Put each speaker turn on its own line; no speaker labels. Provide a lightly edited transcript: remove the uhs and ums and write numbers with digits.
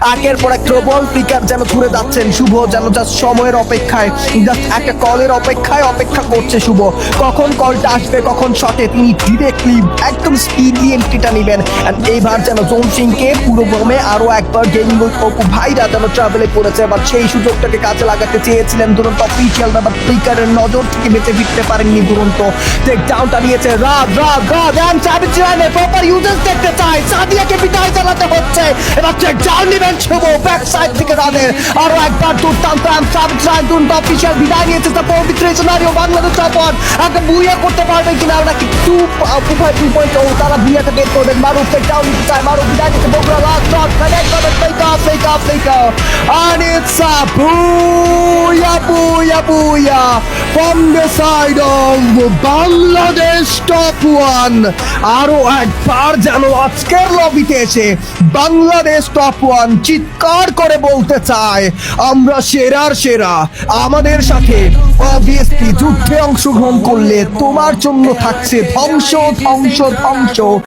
একের পর এক প্রবল ফ্লিকার যেন ছুড়ে যাচ্ছেন শুভ, যেন জাস্ট সময়ের অপেক্ষায়, জাস্ট একটা কলের অপেক্ষা করছে শুভ। কখন কলটা আসবে, কখন শটে তিনি ডিরেক্টলি একদম স্পিডলি এন্ট্রিটা নেবেন। এইবার যেন জোন সিংকে পুরো বমে আরো একবার গেমিং অপু ভাইরা যেন ট্রাভেলে পড়েছে, বাট সেই সুযোগটাকে কাজে লাগাতে চেয়েছিলেন দুরন্ত অফিসিয়াল, বাট ফ্লিকারের নজর থেকে বেঁচে ফিরতে পারেননি দুরন্ত। টেক ডাউনটা নিয়েছে রাগ প্রপার ইউজেস দেখতে চাই, সাদিয়াকে বিদায় জানাতে হচ্ছে। এবার টেক ডাউন নেবেন শুভ ব্যাক সাইড থেকে রানের আরো একবার দুর্দান্ত দুরন্ত অফিসিয়াল বিদায় নিয়েছে। তার পবিত্র সিনারিও বাংলাদেশ টপার একটা বুইয়া করতে পারবে কিনা, নাকি টু পয়েন্ট তারা বুইয়াটা বের করবেন। মারুফ টেক ডাউন নিতে চায়, মারুফ বিদায় নিতে বগুড়া লাস্ট শট কানেক্ট করবেন, fake up and it's a booyah from the side of Bangladesh top one. আরো একবার যেন আজকের লবিতে এসে বাংলাদেশ টপ ওয়ান চিৎকার করে বলতে চায় আমরা সেরার সেরা। আমাদের সাথে অবভিয়াসলি যুদ্ধে অংশগ্রহণ করলে তোমার জন্য থাকছে ধ্বংস ধ্বংস ধ্বংস।